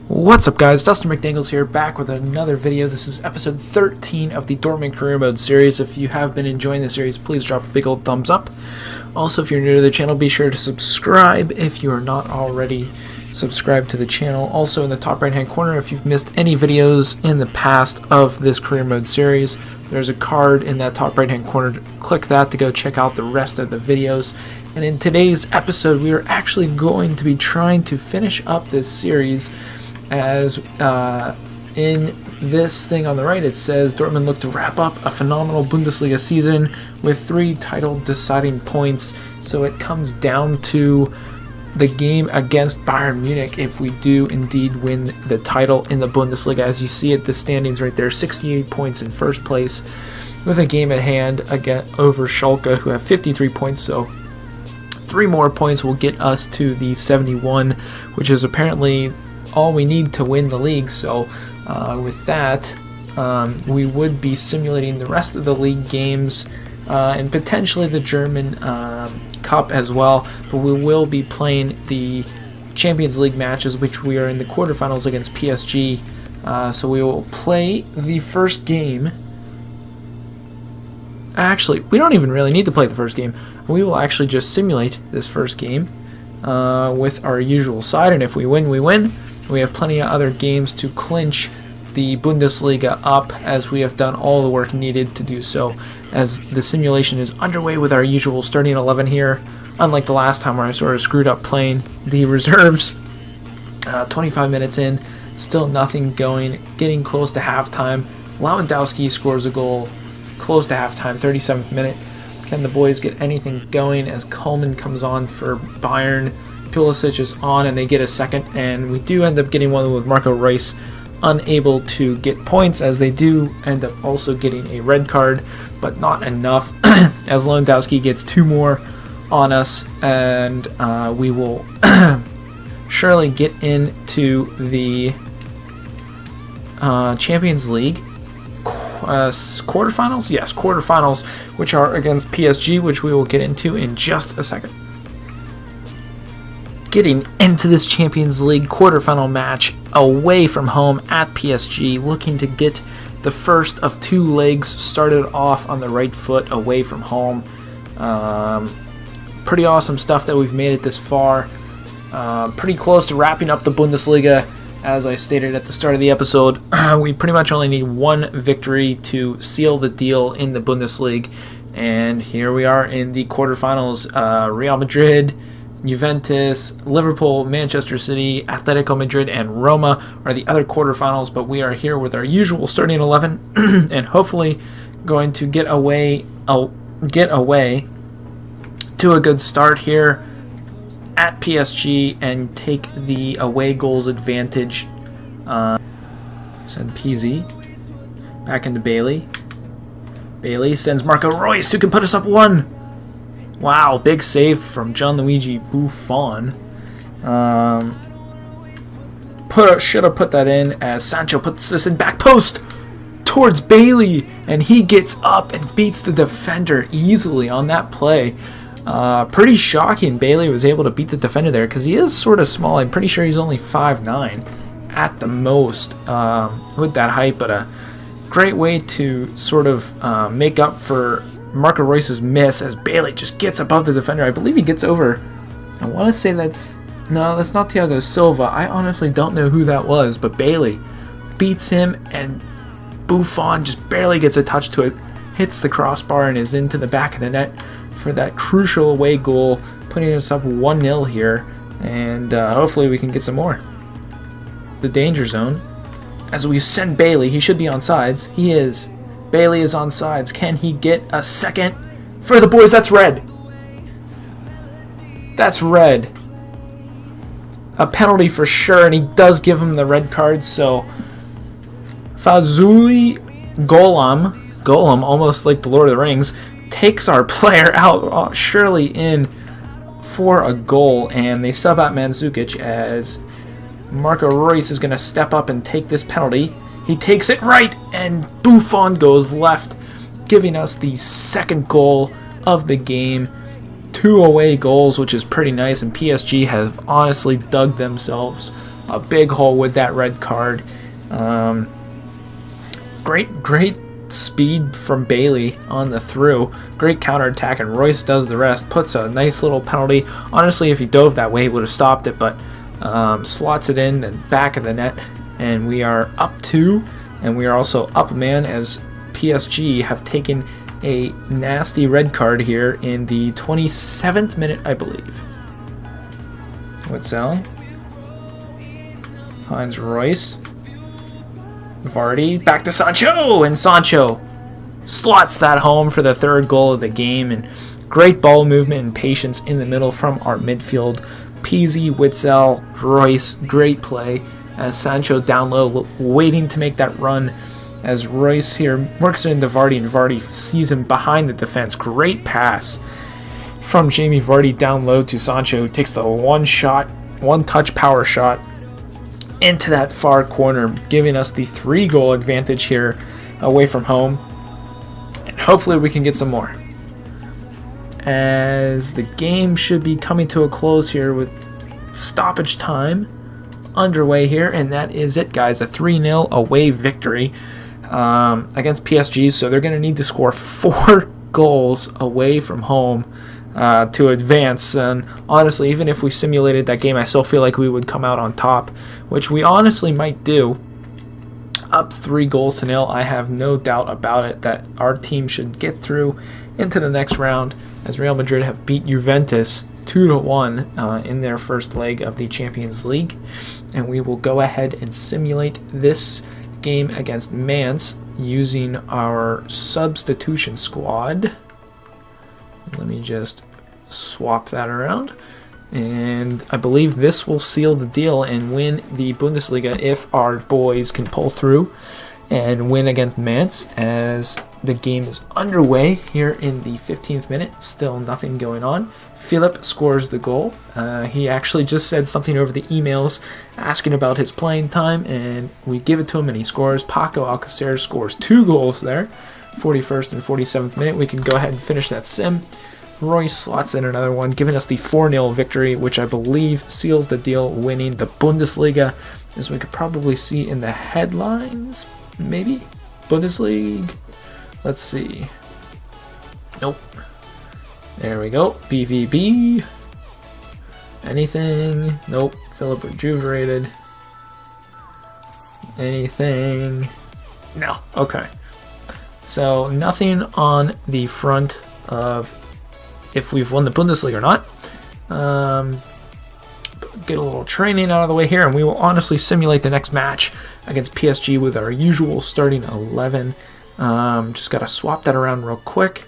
What's up, guys? Dustin McDaniels here, back with another video. This is episode 13 of the Dortmund Career Mode series. If you have been enjoying the series, please drop a big old thumbs up. Also, if you're new to the channel, be sure to subscribe if you are not already subscribed to the channel. Also, in the top right hand corner, if you've missed any videos in the past of this Career Mode series, there's a card in that top right hand corner. Click that to go check out the rest of the videos. And in today's episode, we are actually going to be trying to finish up this series. As in this thing on the right, it says Dortmund look to wrap up a phenomenal Bundesliga season with 3 title deciding points. So it comes down to the game against Bayern Munich if we do indeed win the title in the Bundesliga. As you see it, the standings right there, 68 points in first place with a game at hand again over Schalke, who have 53 points. So 3 more points will get us to the 71, which is apparently all we need to win the league. So with that, we would be simulating the rest of the league games and potentially the German Cup as well, but we will be playing the Champions League matches, which we are in the quarterfinals against PSG. So we will play the first game. Actually, we don't even really need to play the first game. We will actually just simulate this first game with our usual side, and if we win, we win. We have plenty of other games to clinch the Bundesliga up, as we have done all the work needed to do so, as the simulation is underway with our usual starting 11 here, unlike the last time where I sort of screwed up playing the reserves. 25 minutes in, still nothing going, getting close to halftime. Lewandowski scores a goal close to halftime, 37th minute. Can the boys get anything going as Coleman comes on for Bayern? Pulisic is on and they get a second, and we do end up getting one with Marco Reus unable to get points, as they do end up also getting a red card, but not enough as Lewandowski gets 2 more on us, and we will surely get into the Champions League quarterfinals? Yes, quarterfinals, which are against PSG, which we will get into in just a second. Getting into this Champions League quarterfinal match away from home at PSG, looking to get the first of 2 legs started off on the right foot away from home. Pretty awesome stuff that we've made it this far. Pretty close to wrapping up the Bundesliga. As I stated at the start of the episode, we pretty much only need 1 victory to seal the deal in the Bundesliga. And here we are in the quarterfinals. Real Madrid, Juventus, Liverpool, Manchester City, Atletico Madrid, and Roma are the other quarterfinals, but we are here with our usual starting 11 and hopefully going to get away to a good start here at PSG and take the away goals advantage. Send PZ back into Bailey. Bailey sends Marco Reus, who can put us up 1. Wow, big save from Gianluigi Buffon. Should have put that in, as Sancho puts this in back post towards Bailey, and he gets up and beats the defender easily on that play. Pretty shocking Bailey was able to beat the defender there, because he is sort of small. I'm pretty sure he's only 5'9" at the most with that height, but a great way to sort of make up for Marco Reus's miss, as Bailey just gets above the defender. I believe he gets over. I want to say that's not Thiago Silva. I honestly don't know who that was, but Bailey beats him, and Buffon just barely gets a touch to it, hits the crossbar, and is into the back of the net for that crucial away goal, putting us up 1-0 here, and hopefully we can get some more. The danger zone, as we send Bailey. He should be on sides. He is. Bailey is on sides. Can he get a second for the boys? That's red. That's red. A penalty for sure, and he does give him the red card. So Fazuli Golem, almost like the Lord of the Rings, takes our player out, surely in for a goal, and they sub out Mandzukic, as Marco Reus is going to step up and take this penalty. He takes it right, and Buffon goes left, giving us the second goal of the game. 2 away goals, which is pretty nice, and PSG have honestly dug themselves a big hole with that red card. Great speed from Bailey on the through. Great counterattack, and Royce does the rest. Puts a nice little penalty. Honestly, if he dove that way, he would have stopped it, but slots it in and back of the net. And we are up 2, and we are also up a man as PSG have taken a nasty red card here in the 27th minute, I believe. Witzel finds Royce. Vardy back to Sancho, and Sancho slots that home for the 3rd goal of the game. And great ball movement and patience in the middle from our midfield. Peasy, Witzel, Royce, great play as Sancho down low, waiting to make that run as Royce here works it into Vardy, and Vardy sees him behind the defense. Great pass from Jamie Vardy down low to Sancho, who takes the one-touch power shot into that far corner, giving us the 3-goal advantage here away from home. And hopefully we can get some more, as the game should be coming to a close here with stoppage time underway here. And that is it, guys. A 3-0 away victory against PSG. So they're going to need to score 4 goals away from home to advance. And honestly, even if we simulated that game, I still feel like we would come out on top, which we honestly might do. Up 3-0. I have no doubt about it that our team should get through into the next round, as Real Madrid have beat Juventus 2-1 in their first leg of the Champions League. And we will go ahead and simulate this game against Mainz using our substitution squad. Let me just swap that around. And I believe this will seal the deal and win the Bundesliga if our boys can pull through and win against Mainz, as the game is underway here in the 15th minute. Still nothing going on. Philip scores the goal. He actually just said something over the emails asking about his playing time, and we give it to him and he scores. Paco Alcacer scores 2 goals there, 41st and 47th minute. We can go ahead and finish that sim. Royce slots in another one, giving us the 4-0 victory, which I believe seals the deal, winning the Bundesliga, as we could probably see in the headlines, maybe? Bundesliga? Let's see. Nope. There we go. BVB. Anything? Nope. Philip rejuvenated. Anything? No. Okay. So nothing on the front of if we've won the Bundesliga or not. Get a little training out of the way here, and we will honestly simulate the next match against PSG with our usual starting 11. Just got to swap that around real quick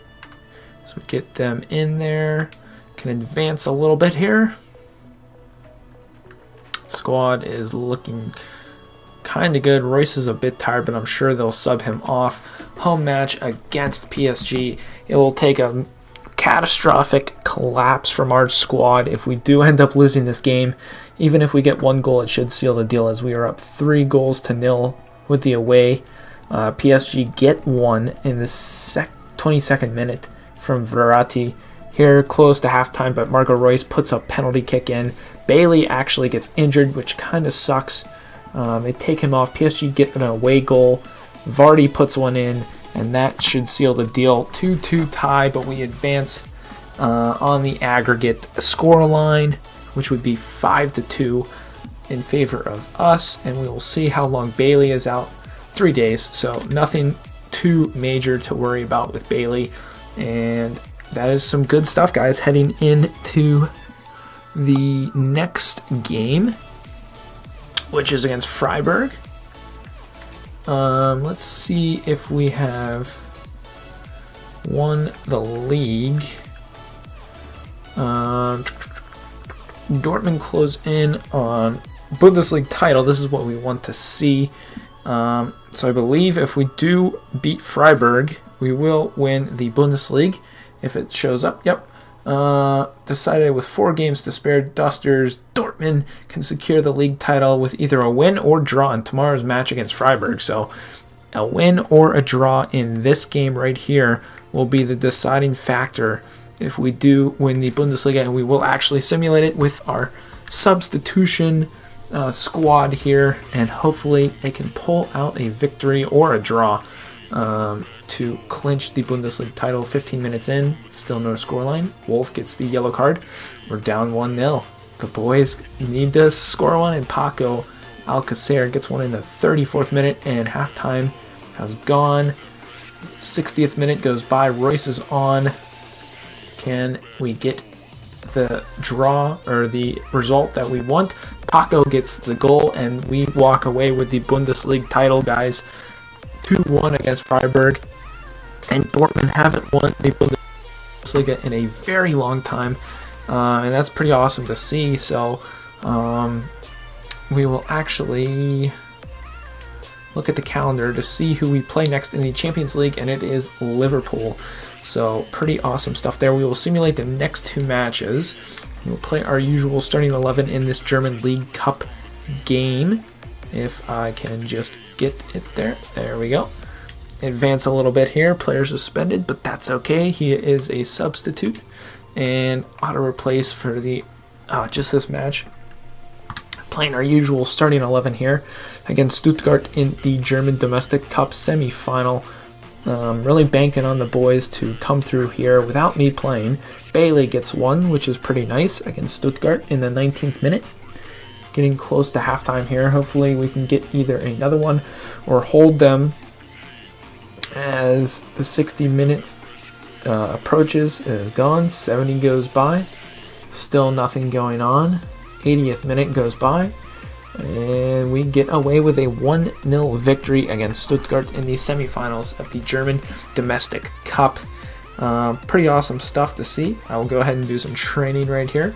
so we get them in there. Can advance a little bit here. Squad is looking kind of good. Royce is a bit tired, but I'm sure they'll sub him off. Home match against PSG. It will take a catastrophic collapse from our squad if we do end up losing this game. Even if we get 1 goal, it should seal the deal, as we are up 3-0 with the away. PSG get 1 in the 22nd minute from Verratti here close to halftime, but Marco Reus puts a penalty kick in. Bailey actually gets injured, which kind of sucks. They take him off. PSG get an away goal. Vardy puts one in, and that should seal the deal. 2-2 tie, but we advance on the aggregate score line, which would be 5-2 in favor of us. And we will see how long Bailey is out. 3 days, so nothing too major to worry about with Bailey. And that is some good stuff, guys, heading into the next game, which is against Freiburg. Let's see if we have won the league. Dortmund close in on Bundesliga title. This is what we want to see. So I believe if we do beat Freiburg, we will win the Bundesliga if it shows up. Yep. Decided with 4 games to spare, Dusters Dortmund can secure the league title with either a win or draw in tomorrow's match against Freiburg. So a win or a draw in this game right here will be the deciding factor if we do win the Bundesliga, and we will actually simulate it with our substitution squad here, and hopefully they can pull out a victory or a draw to clinch the Bundesliga title. 15 minutes in, still no scoreline. Wolf gets the yellow card. We're down 1-0. The boys need to score one, and Paco Alcacer gets one in the 34th minute, and halftime has gone. 60th minute goes by. Royce is on. Can we get the draw or the result that we want? Paco gets the goal, and we walk away with the Bundesliga title, guys. 2-1 against Freiburg, and Dortmund haven't won the Bundesliga in a very long time, and that's pretty awesome to see. So we will actually look at the calendar to see who we play next in the Champions League, and it is Liverpool. So pretty awesome stuff there. We will simulate the next 2 matches. We'll play our usual starting 11 in this German League Cup game. If I can just get it there. There we go. Advance a little bit here. Player suspended, but that's okay. He is a substitute. And auto replace for the just this match. Playing our usual starting 11 here against Stuttgart in the German Domestic Cup semi-final. Really banking on the boys to come through here without me playing. Bailey gets one, which is pretty nice, against Stuttgart in the 19th minute. Getting close to halftime here. Hopefully we can get either another one or hold them as the 60-minute approaches. It is gone. 70 goes by. Still nothing going on. 80th minute goes by. And we get away with a 1-0 victory against Stuttgart in the semifinals of the German Domestic Cup. Pretty awesome stuff to see. I will go ahead and do some training right here,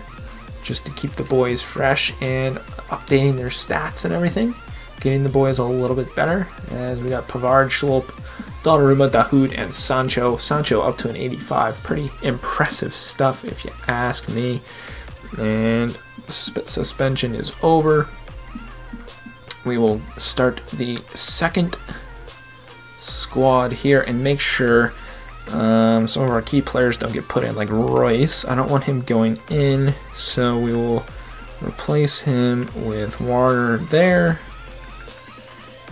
just to keep the boys fresh and updating their stats and everything. Getting the boys a little bit better. As we got Pavard, Schlupp, Donnarumma, Dahoud, and Sancho. Sancho up to an 85. Pretty impressive stuff if you ask me. And suspension is over. We will start the second squad here and make sure some of our key players don't get put in, like Royce. I don't want him going in, so we will replace him with Warner there.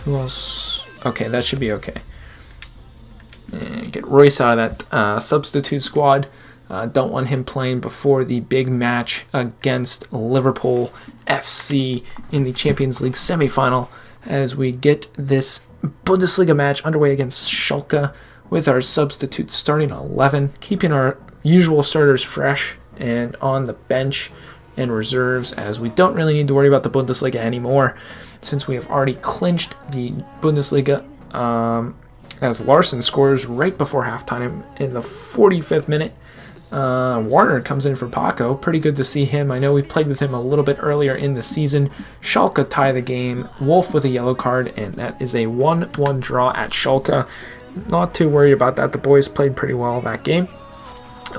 Who else? Okay, that should be okay. And get Royce out of that substitute squad. Don't want him playing before the big match against Liverpool FC in the Champions League semi-final, as we get this Bundesliga match underway against Schalke with our substitute starting 11, keeping our usual starters fresh and on the bench and reserves, as we don't really need to worry about the Bundesliga anymore since we have already clinched the Bundesliga, as Larson scores right before halftime in the 45th minute. Warner comes in for Paco. Pretty good to see him. I know we played with him a little bit earlier in the season. Schalke tie the game. Wolf with a yellow card, and that is a 1-1 draw at Schalke. Not too worried about that. The boys played pretty well that game.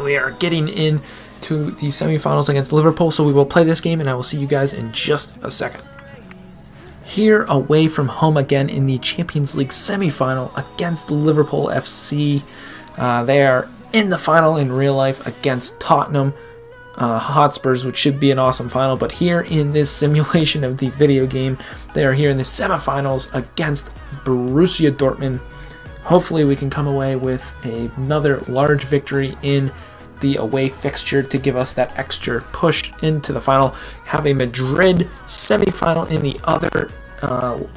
We are getting into the semifinals against Liverpool, so we will play this game, and I will see you guys in just a second. Here, away from home again in the Champions League semifinal against Liverpool FC. They are in the final in real life against Tottenham Hotspurs, which should be an awesome final. But here in this simulation of the video game, they are here in the semifinals against Borussia Dortmund. Hopefully we can come away with another large victory in the away fixture to give us that extra push into the final. Have a Madrid semifinal in the other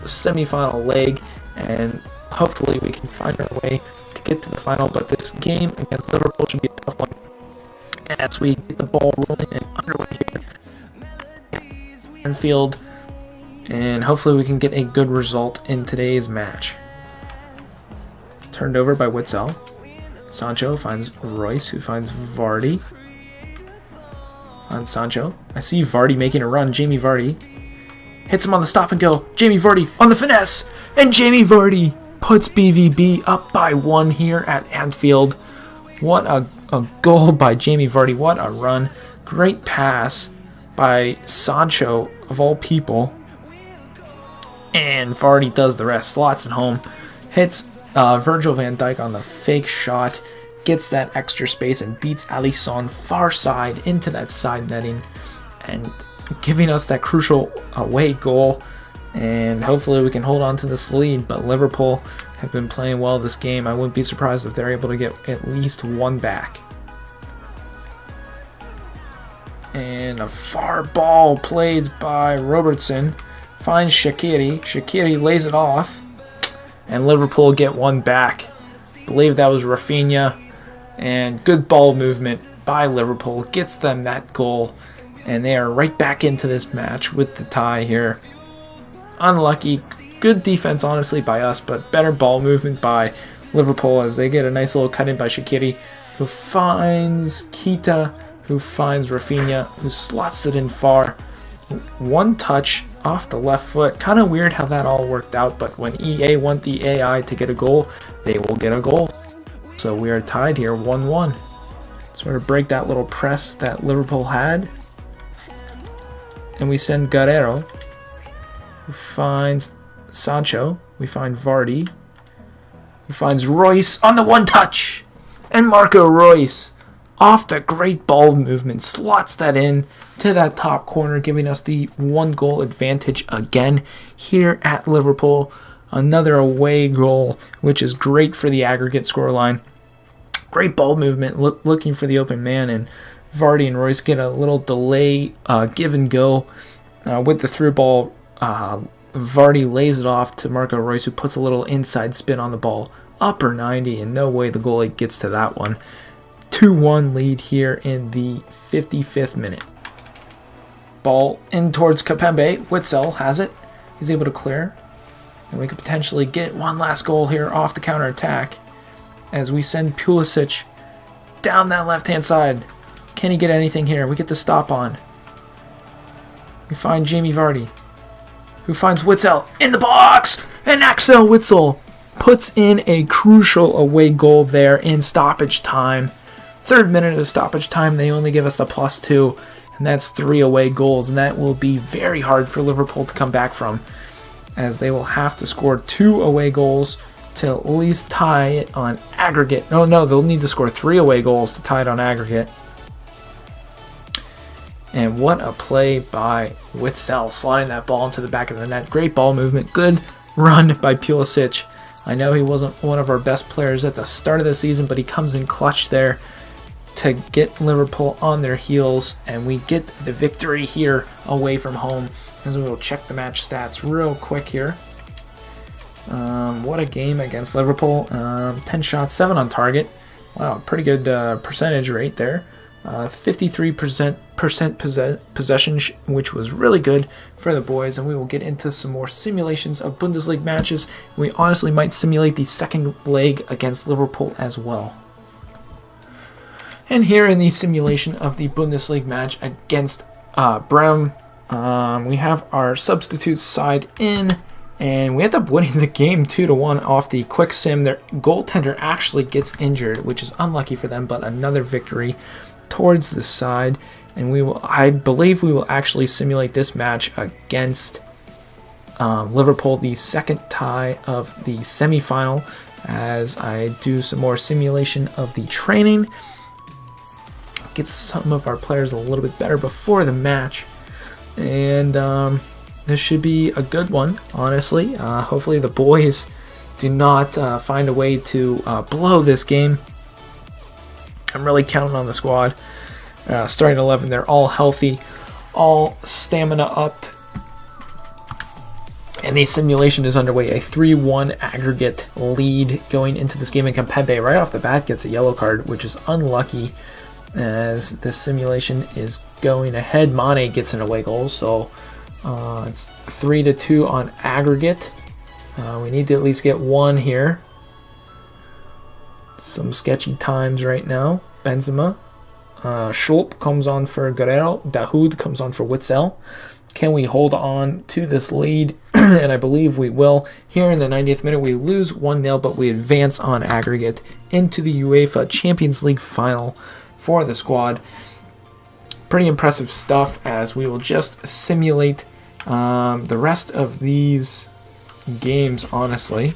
semifinal leg, and hopefully we can find our way to get to the final. But this game against Liverpool should be a tough one as we get the ball rolling and underway here in field, and hopefully we can get a good result in today's match. Turned over by Witzel. Sancho finds Royce, who finds Vardy. On Sancho. I see Vardy making a run. Jamie Vardy hits him on the stop and go. Jamie Vardy on the finesse. And Jamie Vardy puts BVB up by 1 here at Anfield. What a goal by Jamie Vardy. What a run. Great pass by Sancho, of all people. And Vardy does the rest. Slots it home. Hits Virgil van Dijk on the fake shot, gets that extra space and beats Alisson far side into that side netting, and giving us that crucial away goal. And hopefully we can hold on to this lead. But Liverpool have been playing well this game. I wouldn't be surprised if they're able to get at least one back. And a far ball played by Robertson. Finds Shaqiri. Shaqiri lays it off. And Liverpool get one back. I believe that was Rafinha. And good ball movement by Liverpool gets them that goal. And they are right back into this match with the tie here. Unlucky. Good defense, honestly, by us, but better ball movement by Liverpool as they get a nice little cut in by Shaqiri, who finds Keita, who finds Rafinha, who slots it in far. One touch off the left foot. Kind of weird how that all worked out, but when EA want the AI to get a goal, they will get a goal. So we are tied here, 1-1. Sort of break that little press that Liverpool had. And we send Guerrero, who finds Sancho. We find Vardy, who finds Royce on the one touch. And Marco Royce, off the great ball movement, slots that in to that top corner, giving us the 1-goal advantage again here at Liverpool. Another away goal, which is great for the aggregate scoreline. Great ball movement, looking for the open man, and Vardy and Royce get a little delay, give and go with the through ball. Vardy lays it off to Marco Royce, who puts a little inside spin on the ball. Upper 90, and no way the goalie gets to that one. 2-1 lead here in the 55th minute. Ball in towards Kapembe. Witsel has it. He's able to clear. And we could potentially get one last goal here off the counter attack as we send Pulisic down that left-hand side. Can he get anything here? We get the stop on. We find Jamie Vardy, who finds Witsel in the box. And Axel Witsel puts in a crucial away goal there in stoppage time. 3rd minute of stoppage time, they only give us the +2. And that's 3 away goals. And that will be very hard for Liverpool to come back from, as they will have to score 2 away goals to at least tie it on aggregate. No, they'll need to score 3 away goals to tie it on aggregate. And what a play by Witsel, slotting that ball into the back of the net. Great ball movement. Good run by Pulisic. I know he wasn't one of our best players at the start of the season, but he comes in clutch there to get Liverpool on their heels. And we get the victory here away from home. As we will check the match stats real quick here. What a game against Liverpool. 10 shots, 7 on target. Wow, pretty good percentage rate there. 53% possession, which was really good for the boys. And we will get into some more simulations of Bundesliga matches. We honestly might simulate the second leg against Liverpool as well. And here in the simulation of the Bundesliga match against Bremen, we have our substitute side in, and we end up winning the game 2-1 off the quick sim. Their goaltender actually gets injured, which is unlucky for them, but another victory towards the side. And I believe we will actually simulate this match against Liverpool, the second tie of the semi-final, as I do some more simulation of the training. Get some of our players a little bit better before the match. And this should be a good one, honestly. Hopefully the boys do not find a way to blow this game. I'm really counting on the squad. Starting 11, they're all healthy, all stamina upped. And the simulation is underway. A 3-1 aggregate lead going into this game. And Kapembe right off the bat gets a yellow card, which is unlucky, as this simulation is going ahead. Mane gets an away goal, so it's 3-2 on aggregate. We need to at least get one here. Some sketchy times right now. Benzema. Schulp comes on for Guerrero. Dahoud comes on for Witsel. Can we hold on to this lead? And I believe we will. Here in the 90th minute, we lose 1-0, but we advance on aggregate into the UEFA Champions League final for the squad. Pretty impressive stuff, as we will just simulate the rest of these games, honestly.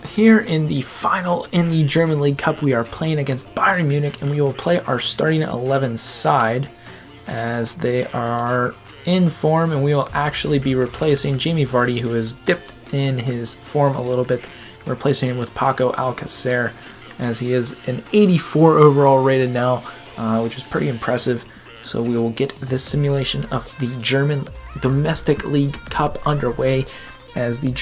Here in the final in the German League Cup, we are playing against Bayern Munich, and we will play our starting 11 side. as they are in form, and we will actually be replacing Jamie Vardy, who has dipped in his form a little bit, replacing him with Paco Alcacer, as he is an 84 overall rated now, which is pretty impressive. So we will get this simulation of the German Domestic League Cup underway, as the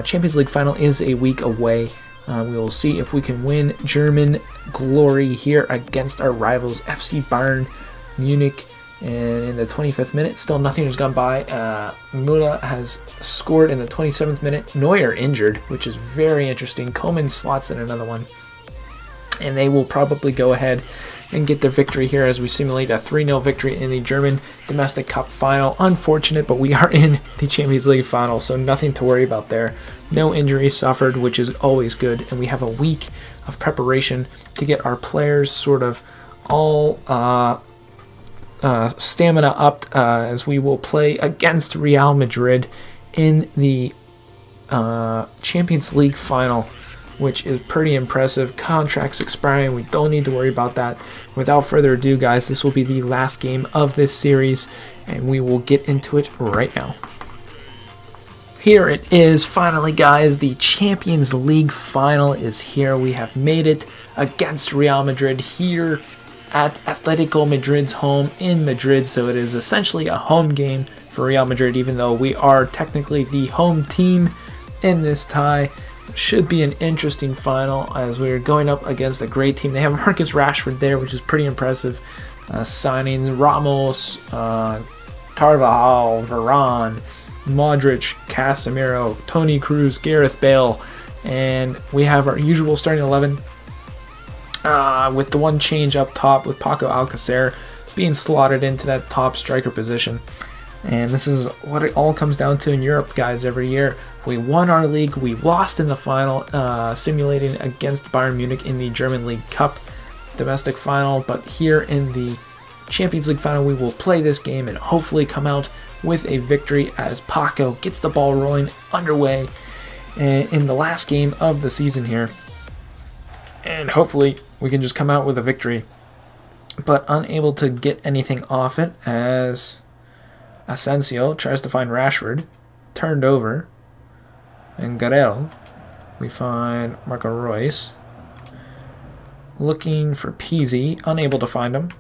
Champions League final is a week away. We will see if we can win German glory here against our rivals FC Bayern Munich. And in the 25th minute, still nothing has gone by. Müller has scored in the 27th minute. Neuer injured, which is very interesting. Koeman slots in another one. And they will probably go ahead and get their victory here as we simulate a 3-0 victory in the German Domestic Cup final. Unfortunate, but we are in the Champions League final, so nothing to worry about there. No injuries suffered, which is always good. And we have a week of preparation to get our players sort of all stamina up, as we will play against Real Madrid in the Champions League final, which is pretty impressive. Contracts expiring, we don't need to worry about that. Without further ado, guys, this will be the last game of this series, and we will get into it right now. Here it is, finally, guys. The Champions League final is here. We have made it against Real Madrid here at Atletico Madrid's home in Madrid, so it is essentially a home game for Real Madrid, even though we are technically the home team in this tie. Should be an interesting final as we're going up against a great team. They have Marcus Rashford there, which is pretty impressive. Signings: Ramos, Carvajal, Varane, Modric, Casemiro, Toni Kroos, Gareth Bale, and we have our usual starting 11. With the one change up top with Paco Alcacer being slotted into that top striker position. And this is what it all comes down to in Europe, guys, every year. We won our league, we lost in the final, simulating against Bayern Munich in the German League Cup domestic final, but here in the Champions League final we will play this game and hopefully come out with a victory as Paco gets the ball rolling underway in the last game of the season here. And hopefully we can just come out with a victory, but unable to get anything off it as Asensio tries to find Rashford, turned over, and Garel. We find Marco Reus, looking for Pizzi, unable to find him.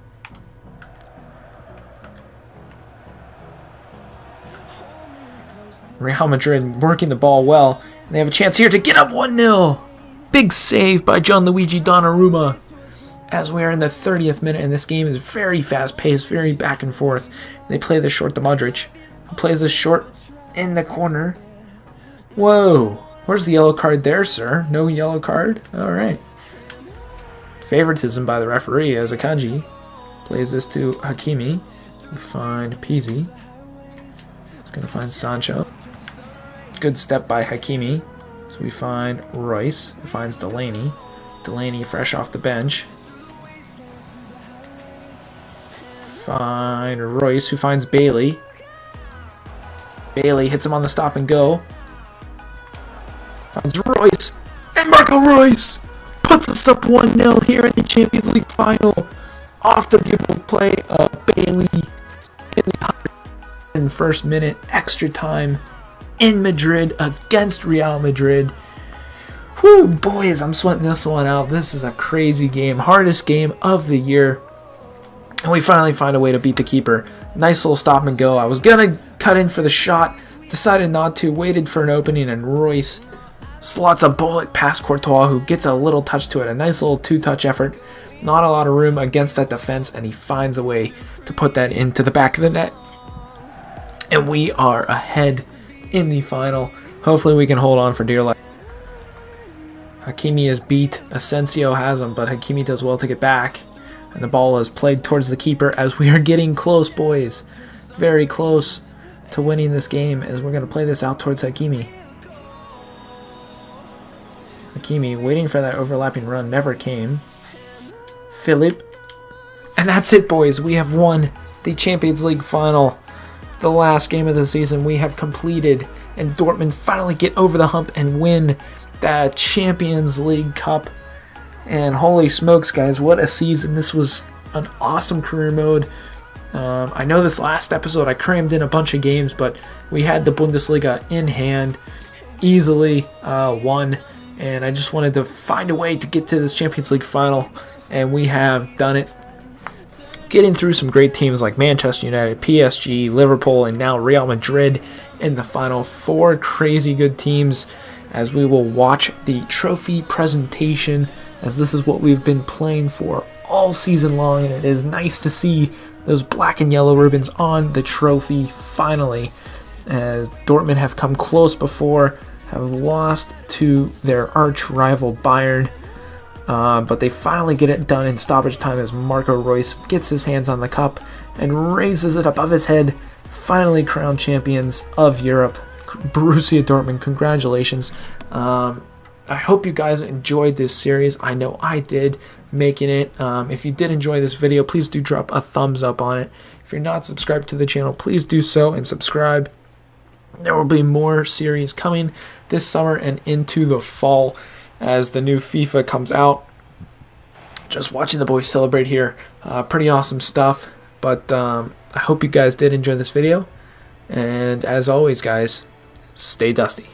Real Madrid working the ball well. They have a chance here to get up 1-0. Big save by Gianluigi Donnarumma as we are in the 30th minute, and this game is very fast-paced, very back and forth. They play this short to Modric, who plays this short in the corner. Whoa, where's the yellow card there, sir? No yellow card? All right. Favoritism by the referee as Akanji plays this to Hakimi. We find Pizzi. He's going to find Sancho. Good step by Hakimi. So we find Royce, who finds Delaney. Delaney fresh off the bench. Find Royce, who finds Bailey. Bailey hits him on the stop and go. Finds Royce. And Marco Reus puts us up 1-0 here in the Champions League final. Off the beautiful play of Bailey in the 101st minute, extra time in Madrid against Real Madrid. Whew, boys, I'm sweating this one out. This is a crazy game. Hardest game of the year. And we finally find a way to beat the keeper. Nice little stop and go. I was going to cut in for the shot. Decided not to. Waited for an opening, and Royce slots a bullet past Courtois, who gets a little touch to it. A nice little two-touch effort. Not a lot of room against that defense, and he finds a way to put that into the back of the net. And we are ahead in the final. Hopefully we can hold on for dear life. Hakimi is beat. Asensio has him, but Hakimi does well to get back. And the ball is played towards the keeper as we are getting close, boys. Very close to winning this game as we're going to play this out towards Hakimi. Hakimi waiting for that overlapping run, never came. Philip. And that's it, boys. We have won the Champions League final. The last game of the season we have completed, and Dortmund finally get over the hump and win the Champions League Cup. And holy smokes, guys, what a season. This was an awesome career mode. I know this last episode I crammed in a bunch of games, but we had the Bundesliga in hand, easily won, and I just wanted to find a way to get to this Champions League final, and we have done it. Getting through some great teams like Manchester United, PSG, Liverpool, and now Real Madrid in the final. 4 crazy good teams, as we will watch the trophy presentation, as this is what we've been playing for all season long, and it is nice to see those black and yellow ribbons on the trophy finally, as Dortmund have come close before, have lost to their arch rival Bayern, but they finally get it done in stoppage time as Marco Reus gets his hands on the cup and raises it above his head. Finally crowned champions of Europe. Borussia Dortmund, congratulations. I hope you guys enjoyed this series. I know I did making it. If you did enjoy this video, please do drop a thumbs up on it. If you're not subscribed to the channel, please do so and subscribe. There will be more series coming this summer and into the fall as the new FIFA comes out. Just watching the boys celebrate here. Pretty awesome stuff. But I hope you guys did enjoy this video. And as always, guys, stay dusty.